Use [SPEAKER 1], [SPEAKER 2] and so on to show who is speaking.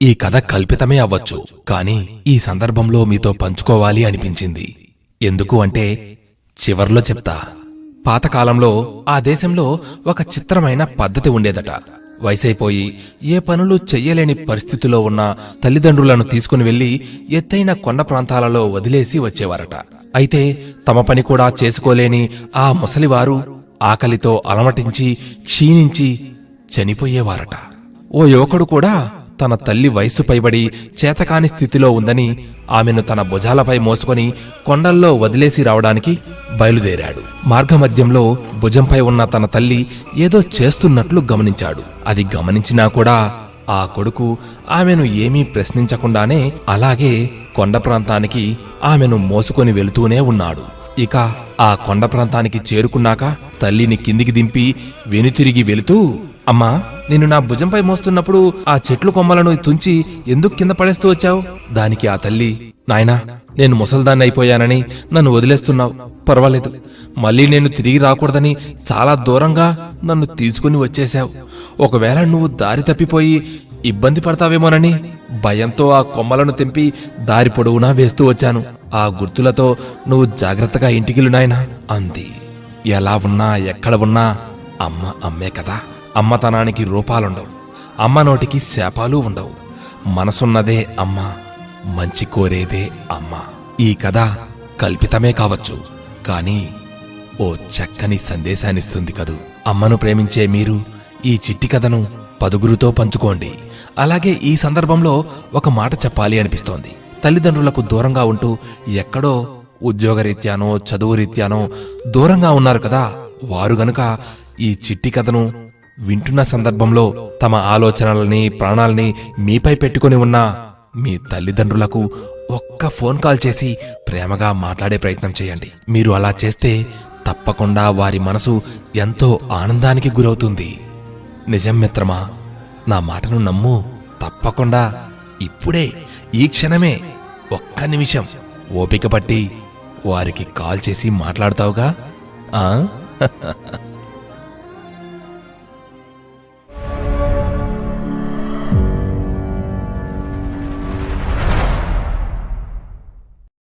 [SPEAKER 1] ఈ కథ కల్పితమే అవ్వచ్చు, కానీ ఈ సందర్భంలో మీతో పంచుకోవాలి అనిపించింది. ఎందుకు అంటే చివర్లో చెప్తా. పాతకాలంలో ఆ దేశంలో ఒక చిత్రమైన పద్ధతి ఉండేదట. వయసైపోయి ఏ పనులు చెయ్యలేని పరిస్థితిలో ఉన్న తల్లిదండ్రులను తీసుకుని వెళ్లి ఎత్తైన కొండ ప్రాంతాలలో వదిలేసి వచ్చేవారట. అయితే తమ పని కూడా చేసుకోలేని ఆ ముసలివారు ఆకలితో అలమటించి క్షీణించి చనిపోయేవారట. ఓ యువకుడు కూడా తన తల్లి వయస్సు పైబడి చేతకాని స్థితిలో ఉందని ఆమెను తన భుజాలపై మోసుకొని కొండల్లో వదిలేసి రావడానికి బయలుదేరాడు. మార్గమధ్యంలో భుజంపై ఉన్న తన తల్లి ఏదో చేస్తున్నట్లు గమనించాడు. అది గమనించినా కూడా ఆ కొడుకు ఆమెను ఏమీ ప్రశ్నించకుండానే అలాగే కొండ ప్రాంతానికి ఆమెను మోసుకొని వెళుతూనే ఉన్నాడు. ఇక ఆ కొండ ప్రాంతానికి చేరుకున్నాక తల్లిని కిందికి దింపి వెనుతిరిగి వెళుతూ, అమ్మా, నిన్ను నా భుజంపై మోస్తున్నప్పుడు ఆ చెట్లు కొమ్మలను తుంచి ఎందుకు కింద పడేస్తూ వచ్చావు? దానికి ఆ తల్లి, నాయనా, నేను ముసల్దాన్ని అయిపోయానని నన్ను వదిలేస్తున్నావు. పర్వాలేదు, మళ్ళీ నేను తిరిగి రాకూడదని చాలా దూరంగా నన్ను తీసుకుని వచ్చేశావు. ఒకవేళ నువ్వు దారి తప్పిపోయి ఇబ్బంది పడతావేమోనని భయంతో ఆ కొమ్మలను తెంపి దారి పొడవునా వేస్తూ వచ్చాను. ఆ గుర్తులతో నువ్వు జాగ్రత్తగా ఇంటికిలు నాయనా అంది. ఎలా ఉన్నా ఎక్కడ ఉన్నా అమ్మ అమ్మే కదా. అమ్మతనానికి రూపాలుండవు, అమ్మ నోటికి శాపాలు ఉండవు. మనసున్నదే అమ్మ, మంచి కోరేదే అమ్మ. ఈ కథ కల్పితమే కావచ్చు, కానీ ఓ చక్కని సందేశాన్నిస్తుంది కదూ. అమ్మను ప్రేమించే మీరు ఈ చిట్టి కథను 10గురితో పంచుకోండి. అలాగే ఈ సందర్భంలో ఒక మాట చెప్పాలి అనిపిస్తోంది. తల్లిదండ్రులకు దూరంగా ఉంటూ ఎక్కడో ఉద్యోగరీత్యానో చదువురీత్యానో దూరంగా ఉన్నారు కదా, వారు గనుక ఈ చిట్టి కథను వింటున్న సందర్భంలో తమ ఆలోచనలని ప్రాణాలని మీపై పెట్టుకుని ఉన్న మీ తల్లిదండ్రులకు ఒక్క ఫోన్ కాల్ చేసి ప్రేమగా మాట్లాడే ప్రయత్నం చేయండి. మీరు అలా చేస్తే తప్పకుండా వారి మనసు ఎంతో ఆనందానికి గురవుతుంది. నిజం మిత్రమా, నా మాటను నమ్ము. తప్పకుండా ఇప్పుడే ఈ క్షణమే ఒక్క నిమిషం ఓపిక పట్టి వారికి కాల్ చేసి మాట్లాడతావుగా?